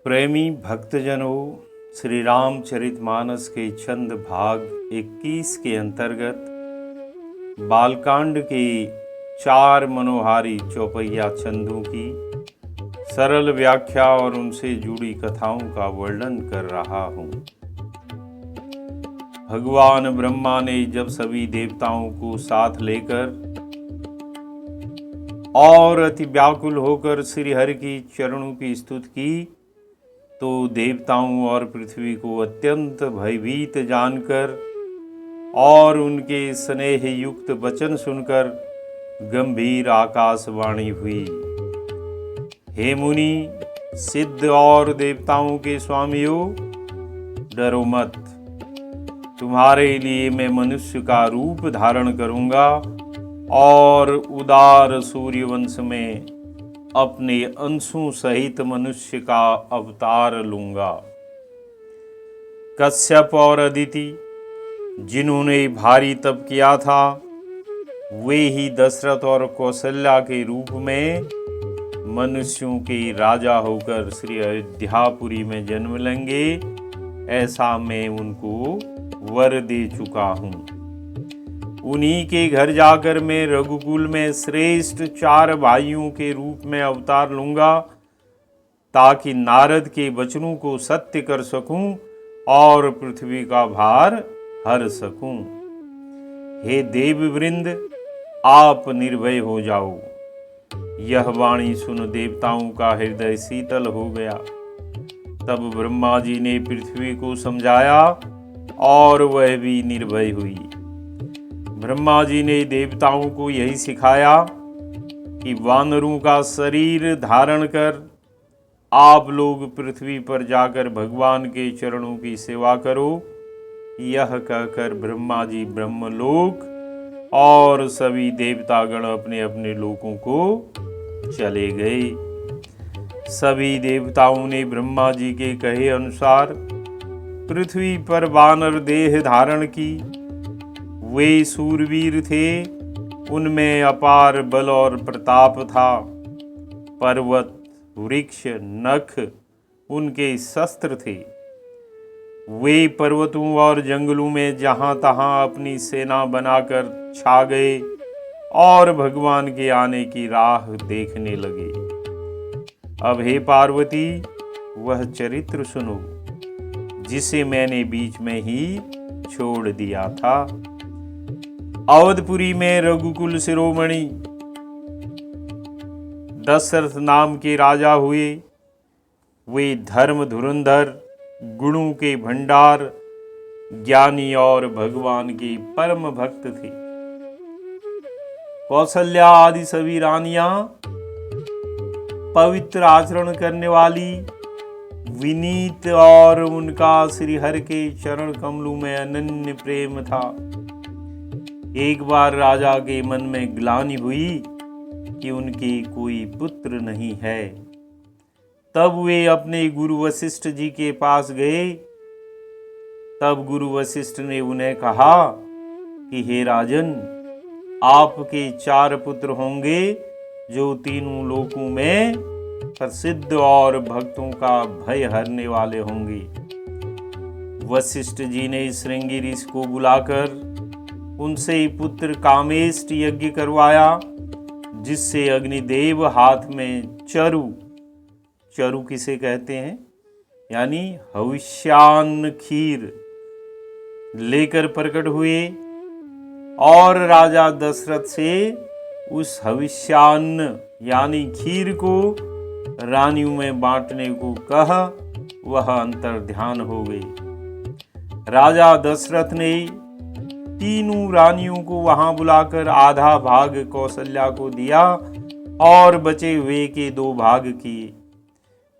प्रेमी भक्तजनों, श्री रामचरितमानस के छंद भाग 21 के अंतर्गत बालकांड के 4 मनोहारी चौपैया छंदों की सरल व्याख्या और उनसे जुड़ी कथाओं का वर्णन कर रहा हूँ। भगवान ब्रह्मा ने जब सभी देवताओं को साथ लेकर और अति व्याकुल होकर श्री हरि की चरणों की स्तुति की, तो देवताओं और पृथ्वी को अत्यंत भयभीत जानकर और उनके स्नेह युक्त वचन सुनकर गंभीर आकाशवाणी हुई। हे मुनि, सिद्ध और देवताओं के स्वामियों, डरो मत। तुम्हारे लिए मैं मनुष्य का रूप धारण करूंगा और उदार सूर्यवंश में अपने अंशों सहित मनुष्य का अवतार लूंगा। कश्यप और अदिति, जिन्होंने भारी तप किया था, वे ही दशरथ और कौशल्या के रूप में मनुष्यों के राजा होकर श्री अयोध्यापुरी में जन्म लेंगे, ऐसा मैं उनको वर दे चुका हूँ। उन्हीं के घर जाकर मैं रघुकुल में श्रेष्ठ 4 भाइयों के रूप में अवतार लूंगा, ताकि नारद के वचनों को सत्य कर सकूं और पृथ्वी का भार हर सकूं। हे देववृंद, आप निर्भय हो जाओ। यह वाणी सुन देवताओं का हृदय शीतल हो गया। तब ब्रह्मा जी ने पृथ्वी को समझाया और वह भी निर्भय हुई। ब्रह्मा जी ने देवताओं को यही सिखाया कि वानरों का शरीर धारण कर आप लोग पृथ्वी पर जाकर भगवान के चरणों की सेवा करो। यह कहकर ब्रह्मा जी ब्रह्मलोक और सभी देवतागण अपने अपने लोकों को चले गए। सभी देवताओं ने ब्रह्मा जी के कहे अनुसार पृथ्वी पर वानर देह धारण की। वे सूरवीर थे, उनमें अपार बल और प्रताप था। पर्वत, वृक्ष, नख उनके शस्त्र थे। वे पर्वतों और जंगलों में जहां तहां अपनी सेना बनाकर छा गए और भगवान के आने की राह देखने लगे। अब हे पार्वती, वह चरित्र सुनो जिसे मैंने बीच में ही छोड़ दिया था। अवधपुरी में रघुकुल शिरोमणि दशरथ नाम के राजा हुए। वे धर्म धुरंधर, गुणों के भंडार, ज्ञानी और भगवान के परम भक्त थे। कौशल्या आदि सभी रानियां पवित्र आचरण करने वाली, विनीत और उनका श्री हरि के चरण कमलों में अनन्य प्रेम था। एक बार राजा के मन में ग्लानि हुई कि उनके कोई पुत्र नहीं है। तब वे अपने गुरु वशिष्ठ जी के पास गए। तब गुरु वशिष्ठ ने उन्हें कहा कि हे राजन, आपके 4 पुत्र होंगे जो तीनों लोकों में प्रसिद्ध और भक्तों का भय हरने वाले होंगे। वशिष्ठ जी ने श्रृंगी ऋषि को बुलाकर उनसे पुत्र कामेष्टि यज्ञ करवाया, जिससे अग्निदेव हाथ में चरु किसे कहते हैं, यानी हविष्यान्न खीर लेकर प्रकट हुए और राजा दशरथ से उस हविष्यान्न यानी खीर को रानियों में बांटने को कहा। वह अंतर्ध्यान हो गई। राजा दशरथ ने तीनों रानियों को वहां बुलाकर आधा भाग कौशल्या को दिया और बचे हुए के 2 भाग किए।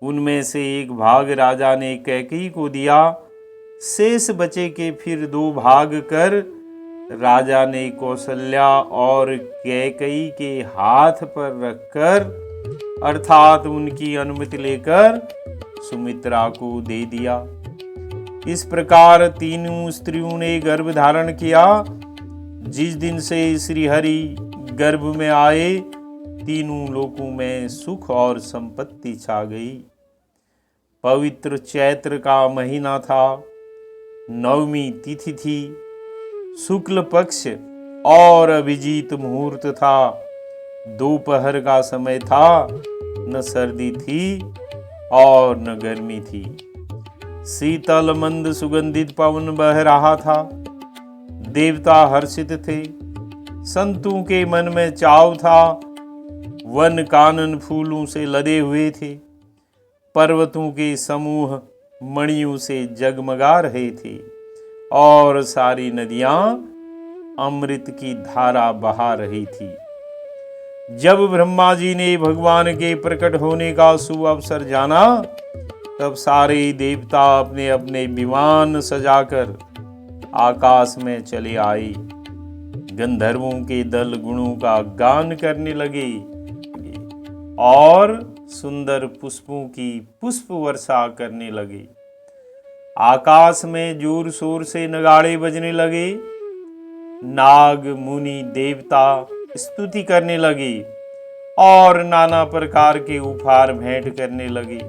उनमें से एक भाग राजा ने कैकेयी को दिया। शेष बचे के फिर 2 भाग कर राजा ने कौशल्या और कैकेयी के हाथ पर रखकर, अर्थात उनकी अनुमति लेकर सुमित्रा को दे दिया। इस प्रकार तीनों स्त्रियों ने गर्भ धारण किया। जिस दिन से श्री हरि गर्भ में आए, तीनों लोकों में सुख और संपत्ति छा गई। पवित्र चैत्र का महीना था। नवमी तिथि थी, शुक्ल पक्ष और अभिजीत मुहूर्त था। दोपहर का समय था, न सर्दी थी और न गर्मी थी। शीतल मंद सुगंधित पवन बह रहा था। देवता हर्षित थे, संतों के मन में चाव था। वन कानन फूलों से लदे हुए थे। पर्वतों के समूह मणियों से जगमगा रहे थे और सारी नदियां अमृत की धारा बहा रही थी। जब ब्रह्मा जी ने भगवान के प्रकट होने का शुभ अवसर जाना, तब सारे देवता अपने अपने विमान सजाकर आकाश में चले आए। गंधर्वों के दल गुणों का गान करने लगे और सुंदर पुष्पों की पुष्प वर्षा करने लगे। आकाश में जोर शोर से नगाड़े बजने लगे। नाग मुनि देवता स्तुति करने लगे और नाना प्रकार के उपहार भेंट करने लगे।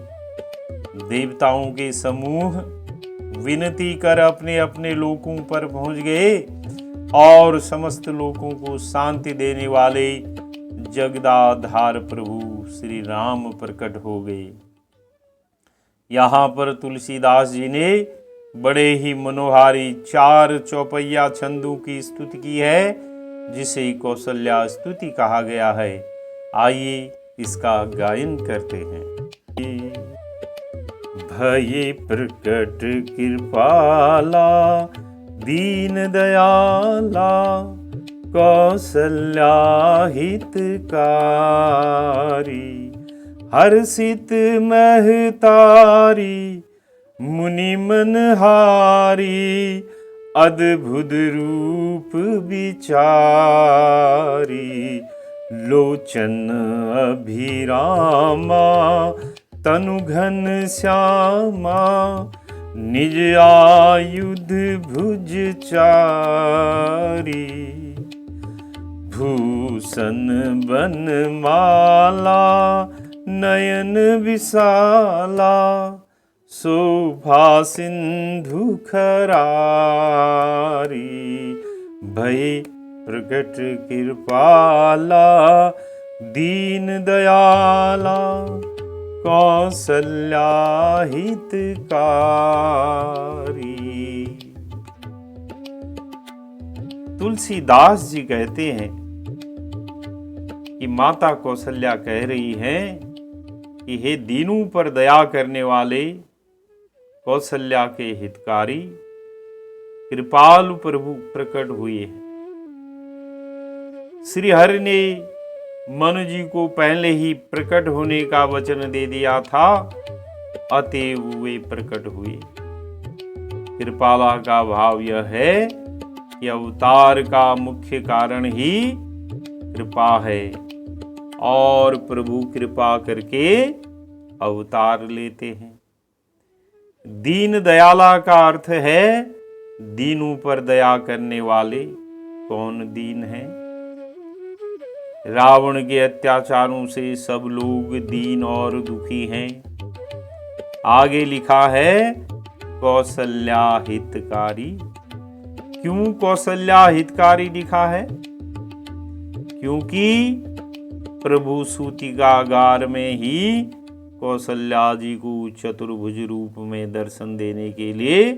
देवताओं के समूह विनती कर अपने अपने लोकों पर पहुंच गए और समस्त लोकों को शांति देने वाले जगदाधार प्रभु श्री राम प्रकट हो गए। यहाँ पर तुलसीदास जी ने बड़े ही मनोहारी 4 चौपैया छंदों की स्तुति की है, जिसे कौसल्या स्तुति कहा गया है। आइए इसका गायन करते हैं। भये प्रकट कृपाला दीन दयाला, कौसल्या हितकारी, हर्षित महतारी, मुनि मनहारी, अद्भुत रूप विचारी, लोचन अभिरामा, तनु घन श्यामा, निज आयुध भुज चारी, भूषण बनमाला, नयन विशाला, शोभा सिंधु खरारी, भय प्रकट कृपाला दीन दयाला, कौसल्या हितकारी। तुलसीदास जी कहते हैं कि माता कौसल्या कह रही हैं कि हे दीनों पर दया करने वाले कौसल्या के हितकारी कृपालु प्रभु प्रकट हुए हैं। श्री हरि ने मनु जी को पहले ही प्रकट होने का वचन दे दिया था, अतएव वे प्रकट हुए। कृपाला का भाव यह है कि अवतार का मुख्य कारण ही कृपा है और प्रभु कृपा करके अवतार लेते हैं। दीन दयाला का अर्थ है दीनों पर दया करने वाले। कौन दीन है? रावण के अत्याचारों से सब लोग दीन और दुखी हैं। आगे लिखा है कौसल्या हितकारी। क्यों कौसल्या हितकारी लिखा है? क्योंकि प्रभु सूतिकागार में ही कौसल्या जी को चतुर्भुज रूप में दर्शन देने के लिए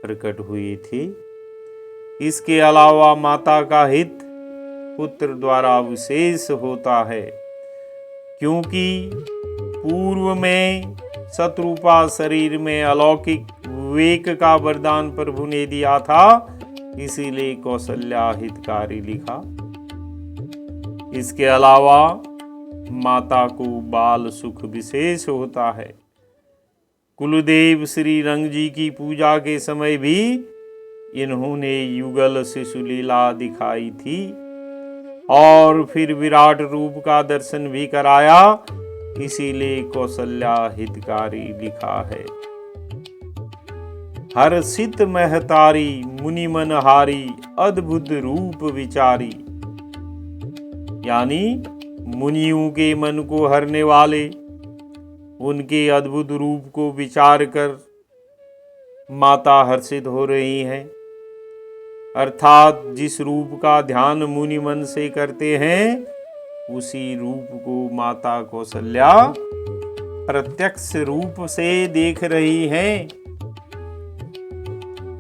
प्रकट हुए थे। इसके अलावा माता का हित पुत्र द्वारा विशेष होता है, क्योंकि पूर्व में शत्रुपा शरीर में अलौकिक विवेक का वरदान प्रभु ने दिया था, इसीलिए कौसल्या हितकारी लिखा। इसके अलावा माता को बाल सुख विशेष होता है। कुलदेव श्री रंग जी की पूजा के समय भी इन्होंने युगल शिशु लीला दिखाई थी और फिर विराट रूप का दर्शन भी कराया, इसीलिए कौसल्या हितकारी लिखा है। हर्षित महतारी, मुनि मनहारी, अद्भुत रूप विचारी, यानी मुनियों के मन को हरने वाले, उनके अद्भुत रूप को विचार कर माता हर्षित हो रही हैं। अर्थात जिस रूप का ध्यान मुनि मन से करते हैं, उसी रूप को माता कौशल्या प्रत्यक्ष रूप से देख रही हैं।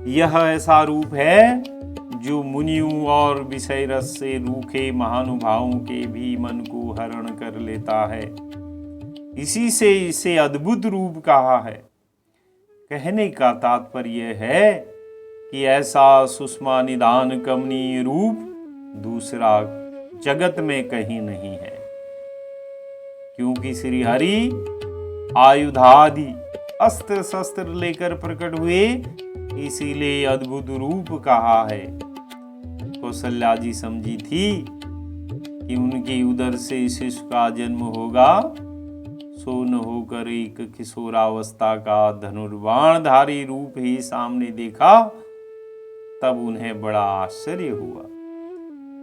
यह ऐसा रूप है जो मुनियों और विषय रस से रूखे महानुभावों के भी मन को हरण कर लेता है। इसी से इसे अद्भुत रूप कहा है। कहने का तात्पर्य है कि ऐसा सुषमा निदान कमनीय रूप दूसरा जगत में कहीं नहीं है, क्योंकि श्री हरि आयुधादि अस्त्र शस्त्र लेकर प्रकट हुए, इसीलिए अद्भुत रूप कहा है। कौशल्या जी समझी थी कि उनके उदर से शिशु का जन्म होगा, सो न होकर एक किशोरावस्था का धनुर्बाणधारी रूप ही सामने देखा, तब उन्हें बड़ा आश्चर्य हुआ।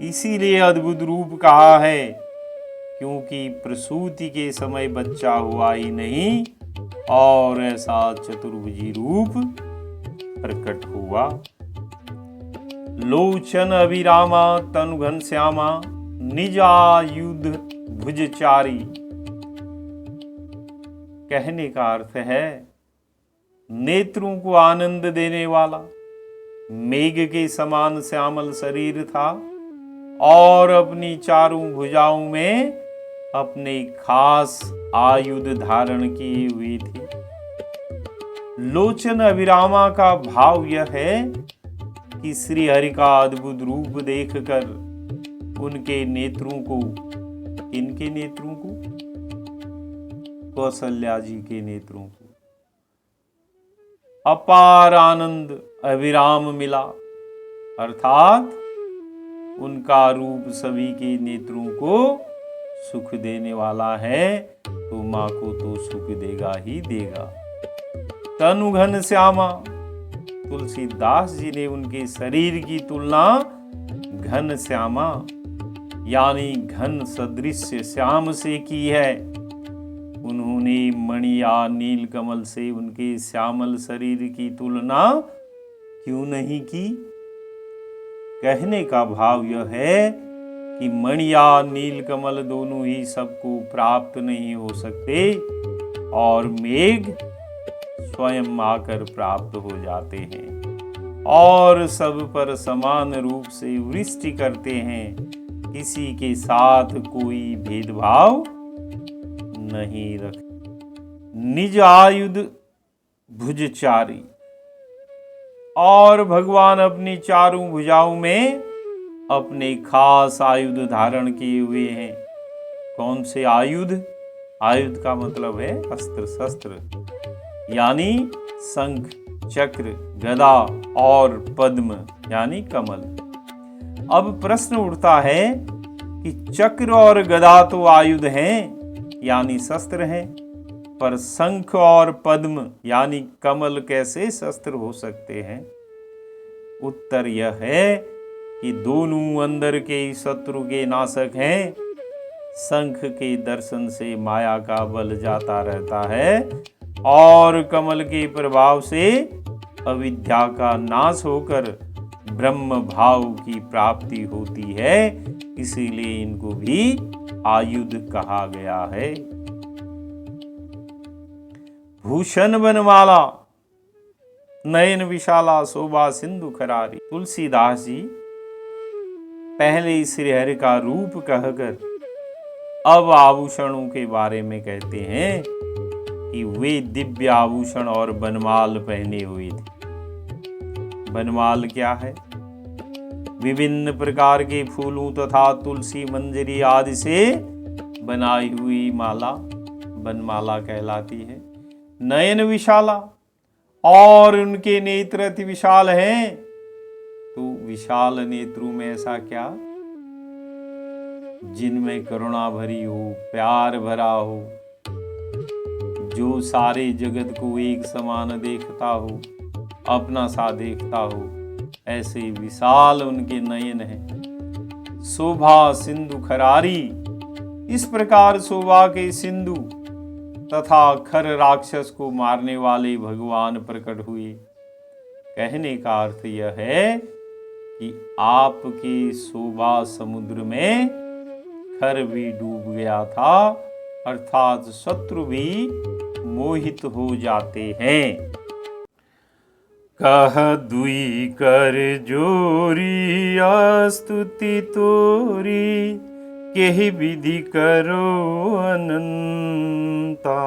इसीलिए अद्भुत रूप कहा है, क्योंकि प्रसूति के समय बच्चा हुआ ही नहीं और ऐसा चतुर्भुजी रूप प्रकट हुआ। लोचन अभिरामा तनु घनश्यामा निजायुध भुजचारी। कहने का अर्थ है नेत्रों को आनंद देने वाला, मेघ के समान श्यामल शरीर था और अपनी चारों भुजाओं में अपने खास आयुध धारण किए हुए थे। लोचन अभिरामा का भाव यह है कि श्री हरि का अद्भुत रूप देखकर उनके नेत्रों को, इनके नेत्रों को, कौशल्या जी के नेत्रों को अपार आनंद अविराम मिला। अर्थात उनका रूप सभी के नेत्रों को सुख देने वाला है, तो मां को तो सुख देगा ही देगा। तनु घन श्यामा, तुलसीदास जी ने उनके शरीर की तुलना घन श्यामा यानी घन सदृश श्याम से की है। उन्होंने मणि या नील कमल से उनके श्यामल शरीर की तुलना क्यों नहीं की? कहने का भाव यह है कि मणि या नील कमल दोनों ही सबको प्राप्त नहीं हो सकते और मेघ स्वयं आकर प्राप्त हो जाते हैं और सब पर समान रूप से वृष्टि करते हैं। किसी के साथ कोई भेदभाव नहीं रखते। निज आयुध भुजचारी, और भगवान अपनी चारों भुजाओं में अपने खास आयुध धारण किए हुए हैं। कौन से आयुध? आयुध का मतलब है अस्त्र शस्त्र, यानी शंख, चक्र, गदा और पद्म यानी कमल। अब प्रश्न उठता है कि चक्र और गदा तो आयुध हैं यानी शस्त्र हैं, पर शंख और पद्म यानी कमल कैसे शस्त्र हो सकते हैं? उत्तर यह है कि दोनों अंदर के शत्रु के नाशक हैं। शंख के दर्शन से माया का बल जाता रहता है और कमल के प्रभाव से अविद्या का नाश होकर ब्रह्म भाव की प्राप्ति होती है। इसीलिए इनको भी आयुध कहा गया है। भूषण बनमाला नयन विशाला शोभा सिंधु खरारी। तुलसीदास जी पहले श्री हरि का रूप कहकर अब आभूषणों के बारे में कहते हैं कि वे दिव्य आभूषण और बनमाल पहने हुए थे। बनमाल क्या है? विभिन्न प्रकार के फूलों तथा तुलसी मंजरी आदि से बनाई हुई माला बनमाला कहलाती है। नयन विशाला, और उनके नेत्र अति विशाल हैं। तो विशाल नेत्रों में ऐसा क्या? जिनमें करुणा भरी हो, प्यार भरा हो, जो सारे जगत को एक समान देखता हो, अपना सा देखता हो, ऐसे विशाल उनके नयन हैं। शोभा सिंधु खरारी, इस प्रकार शोभा के सिंधु तथा खर राक्षस को मारने वाले भगवान प्रकट हुए। कहने का अर्थ यह है कि आपके शोभा समुद्र में खर भी डूब गया था, अर्थात शत्रु भी मोहित हो जाते हैं। कह दुई कर जोरी स्तुति तोरी, केहि विधि करो अनंता।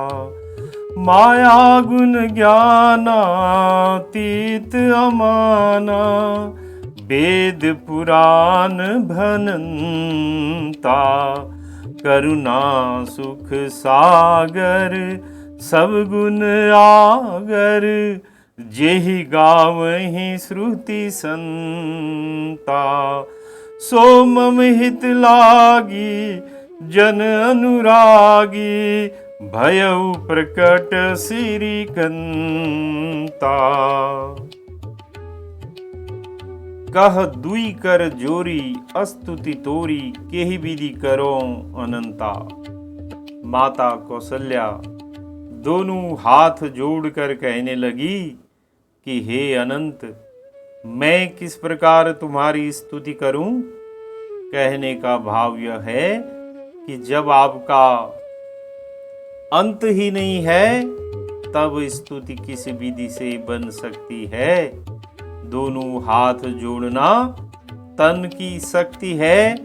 माया गुण ज्ञानातीत अमाना, वेद पुराण भनंता। करुणा सुख सागर सब गुण आगर, जेहि गावहि श्रुति संता। सो मम हित लागी जन अनुरागी, भयउ प्रकट श्रीकंता। कह दुई कर जोरी स्तुति तोरी, केहि विधि करो अनंता। माता कौशल्या दोनों हाथ जोड़कर कहने लगी कि हे अनंत, मैं किस प्रकार तुम्हारी स्तुति करूं। कहने का भाव यह है कि जब आपका अंत ही नहीं है तब स्तुति किस विधि से बन सकती है। दोनों हाथ जोड़ना तन की शक्ति है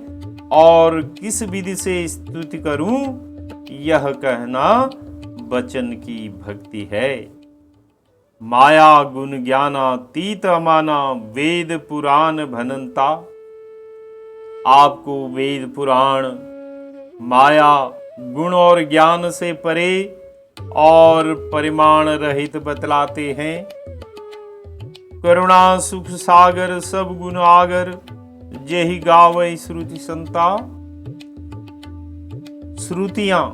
और किस विधि से स्तुति करूं यह कहना वचन की भक्ति है। माया गुण ज्ञानातीत अमाना, वेद पुराण भनंता। आपको वेद पुराण माया गुण और ज्ञान से परे और परिमाण रहित बतलाते हैं। करुणा सुख सागर सब गुण आगर, जेहि गावै श्रुति संता। श्रुतियां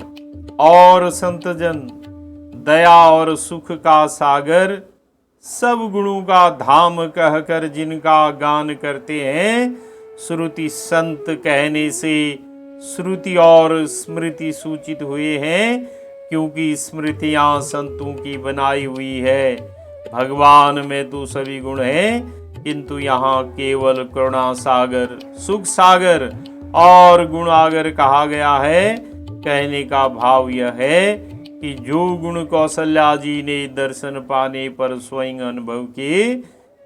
और संतजन दया और सुख का सागर, सब गुणों का धाम कहकर जिनका गान करते हैं। श्रुति संत कहने से श्रुति और स्मृति सूचित हुए हैं, क्योंकि स्मृतियां संतों की बनाई हुई है। भगवान में तो सभी गुण हैं, किंतु यहाँ केवल करुणा सागर, सुख सागर और गुणागर कहा गया है। कहने का भाव यह है कि जो गुण कौशल्या जी ने दर्शन पाने पर स्वयं अनुभव किए,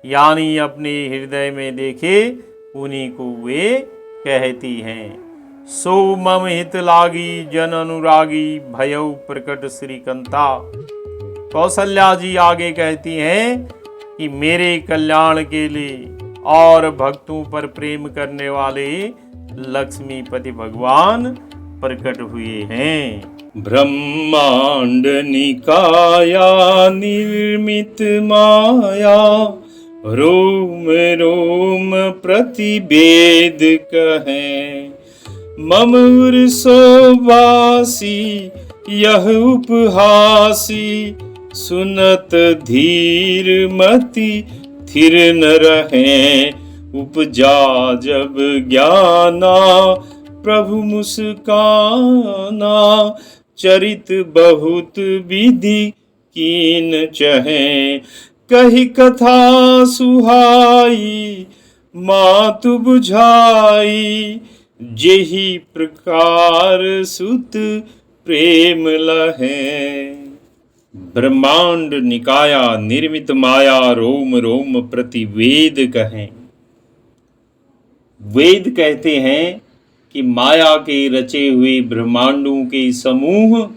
यानी अपने हृदय में देखे, उन्हीं को वे कहती हैं। सो मम हित लागी जन अनुरागी, भयउ प्रकट श्रीकंता। कौशल्या जी आगे कहती हैं कि मेरे कल्याण के लिए और भक्तों पर प्रेम करने वाले लक्ष्मीपति भगवान प्रकट हुए हैं। ब्रह्मांड निकाया निर्मित माया, रोम रोम प्रतिवेद कहें। मम उर्सोवासी यह उपहासी, सुनत धीर मति थिर न रहें। उपजा जब ज्ञाना प्रभु मुस्काना, चरित बहुत विधि कीन चहें। कही कथा सुहाई मातु बुझाई, जेहि प्रकार सुत प्रेम लहें। ब्रह्मांड निकाया निर्मित माया, रोम रोम प्रति वेद कहें। वेद कहते हैं कि माया के रचे हुए ब्रह्मांडों के समूह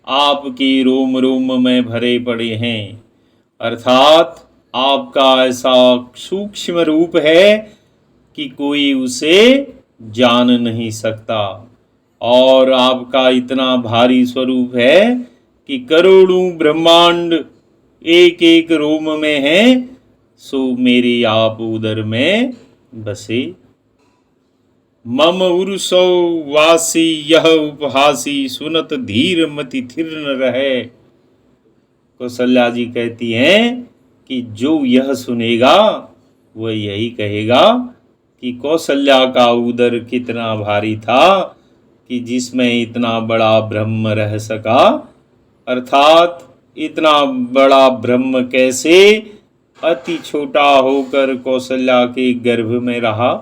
आपके रोम रोम में भरे पड़े हैं, अर्थात आपका ऐसा सूक्ष्म रूप है कि कोई उसे जान नहीं सकता, और आपका इतना भारी स्वरूप है कि करोड़ों ब्रह्मांड एक एक रोम में हैं, सो मेरी आप उदर में बसे। मम उरुसौ वासी यह उपहासी, सुनत धीर मति थिर न रहे। कौशल्या जी कहती हैं कि जो यह सुनेगा वह यही कहेगा कि कौशल्या का उदर कितना भारी था कि जिसमें इतना बड़ा ब्रह्म रह सका, अर्थात इतना बड़ा ब्रह्म कैसे अति छोटा होकर कौशल्या के गर्भ में रहा।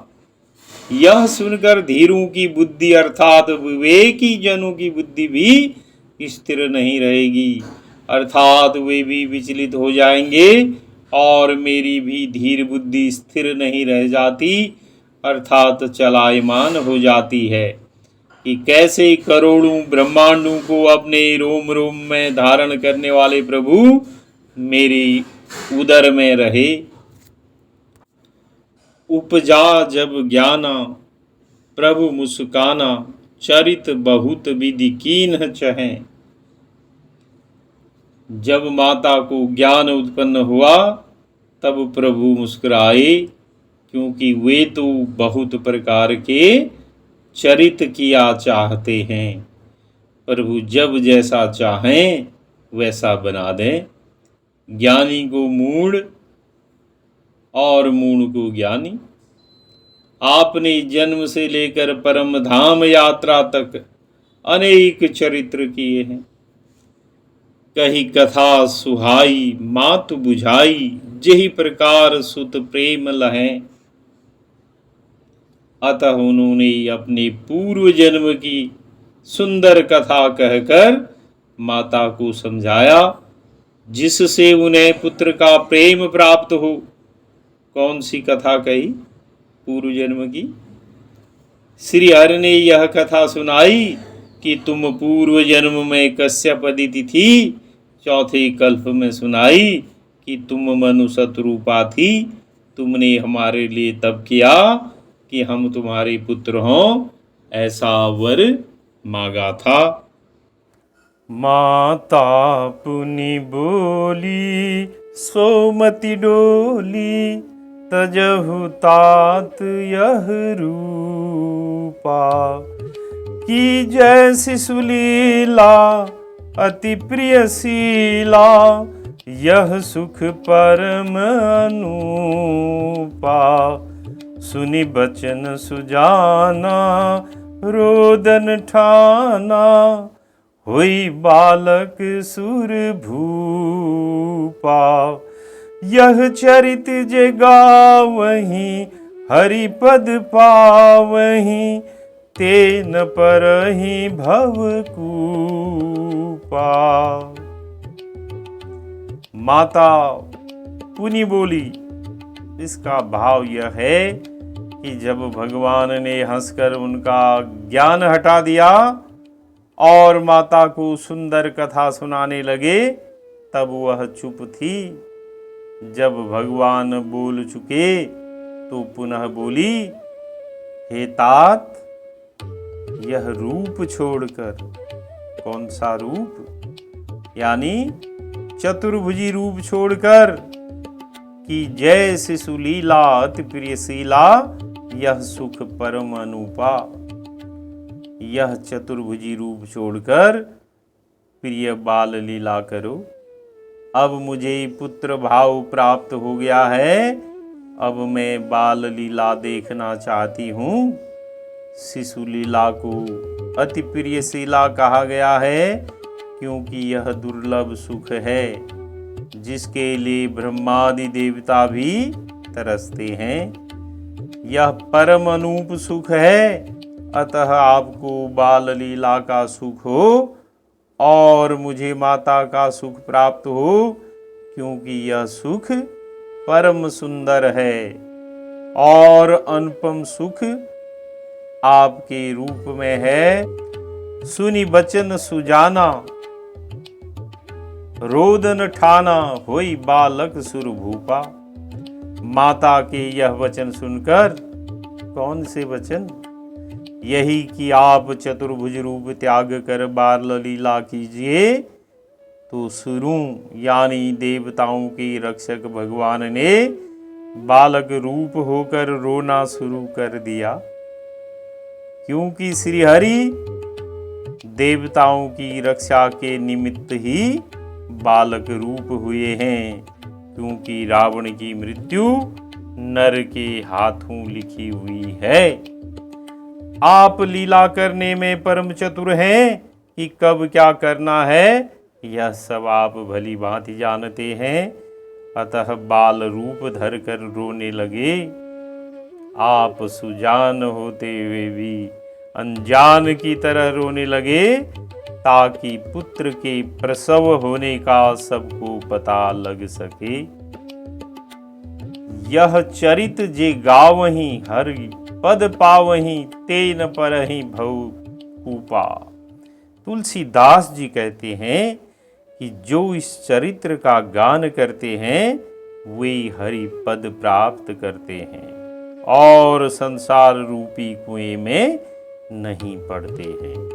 यह सुनकर धीरों की बुद्धि अर्थात विवेकी जनों की बुद्धि भी स्थिर नहीं रहेगी, अर्थात वे भी विचलित हो जाएंगे और मेरी भी धीर बुद्धि स्थिर नहीं रह जाती, अर्थात चलायमान हो जाती है कि कैसे करोड़ों ब्रह्मांडों को अपने रोम रोम में धारण करने वाले प्रभु मेरे उदर में रहे। उपजा जब ज्ञाना प्रभु मुस्काना, चरित बहुत विधि कीन्ह चहें। जब माता को ज्ञान उत्पन्न हुआ तब प्रभु मुस्कुराए, क्योंकि वे तो बहुत प्रकार के चरित किया चाहते हैं। प्रभु जब जैसा चाहें वैसा बना दें। ज्ञानी को मूढ़ और मूढ़ को ज्ञानी। आपने जन्म से लेकर परम धाम यात्रा तक अनेक चरित्र किए हैं। कही कथा सुहाई मातु बुझाई, जेहि प्रकार सुत प्रेम लहें। अतः उन्होंने अपने पूर्व जन्म की सुंदर कथा कहकर माता को समझाया, जिससे उन्हें पुत्र का प्रेम प्राप्त हो। कौन सी कथा कही? पूर्व जन्म की। श्री हरि ने यह कथा सुनाई कि तुम पूर्व जन्म में कश्यप अदिति थी। चौथे कल्प में सुनाई कि तुम मनुष्य रूपा थी। तुमने हमारे लिए तप किया कि हम तुम्हारे पुत्र हों, ऐसा वर मांगा था। माता पुनि बोली सोमति डोली, तजहु तात यह रूपा। की जय शिशुलीला अति प्रिय शीला, यह सुख परम अनूपा। सुनि बचन सुजाना रोदन ठाना, हुई बालक सुर भूपा। यह चरित जे गावहीं हरिपद पावहीं, तेन परहि भवकूपा। माता पुनि बोली। इसका भाव यह है कि जब भगवान ने हंसकर उनका ज्ञान हटा दिया और माता को सुंदर कथा सुनाने लगे, तब वह चुप थी। जब भगवान बोल चुके तो पुनः बोली, हे तात, यह रूप छोड़कर। कौन सा रूप? यानी चतुर्भुजी रूप छोड़कर कि जय शिशुलीला अति प्रिय शीला, यह सुख परम अनूपा। यह चतुर्भुजी रूप छोड़कर प्रिय बाल लीला करो। अब मुझे पुत्र भाव प्राप्त हो गया है, अब मैं बाल लीला देखना चाहती हूँ। शिशु लीला को अति प्रिय शीला कहा गया है, क्योंकि यह दुर्लभ सुख है, जिसके लिए ब्रह्मादि देवता भी तरसते हैं। यह परम अनूप सुख है, अतः आपको बाल लीला का सुख हो और मुझे माता का सुख प्राप्त हो, क्योंकि यह सुख परम सुंदर है और अनुपम सुख आपके रूप में है। सुनि बचन सुजाना रोदन ठाना, होई बालक सुर भूपा। माता के यह वचन सुनकर, कौन से वचन? यही कि आप चतुर्भुज रूप त्याग कर बाल लीला कीजिए, तो सुरों यानी देवताओं के रक्षक भगवान ने बालक रूप होकर रोना शुरू कर दिया। क्योंकि श्री हरि देवताओं की रक्षा के निमित्त ही बालक रूप हुए हैं, क्योंकि रावण की मृत्यु नर के हाथों लिखी हुई है। आप लीला करने में परम चतुर हैं कि कब क्या करना है यह सब आप भली भांति जानते हैं। अतः बाल रूप धर कर रोने लगे। आप सुजान होते हुए भी अनजान की तरह रोने लगे, ताकि पुत्र के प्रसव होने का सबको पता लग सके। यह चरित जे गावहीं हरि पद पावहीं, तेन परहि भव कूपा। तुलसीदास जी कहते हैं कि जो इस चरित्र का गान करते हैं वे हरि पद प्राप्त करते हैं और संसार रूपी कुएं में नहीं पड़ते हैं।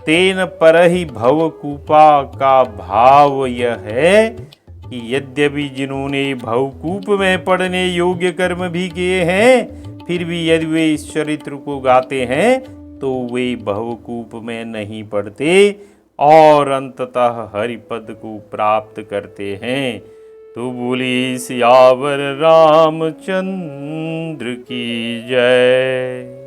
तेन परहि भव कूपा का भाव यह है कि यद्यपि जिन्होंने भवकूप में पड़ने योग्य कर्म भी किए हैं, फिर भी यदि वे इस चरित्र को गाते हैं तो वे भवकूप में नहीं पड़ते और अंततः हरिपद को प्राप्त करते हैं। तो बोलिए सियावर रामचंद्र की जय।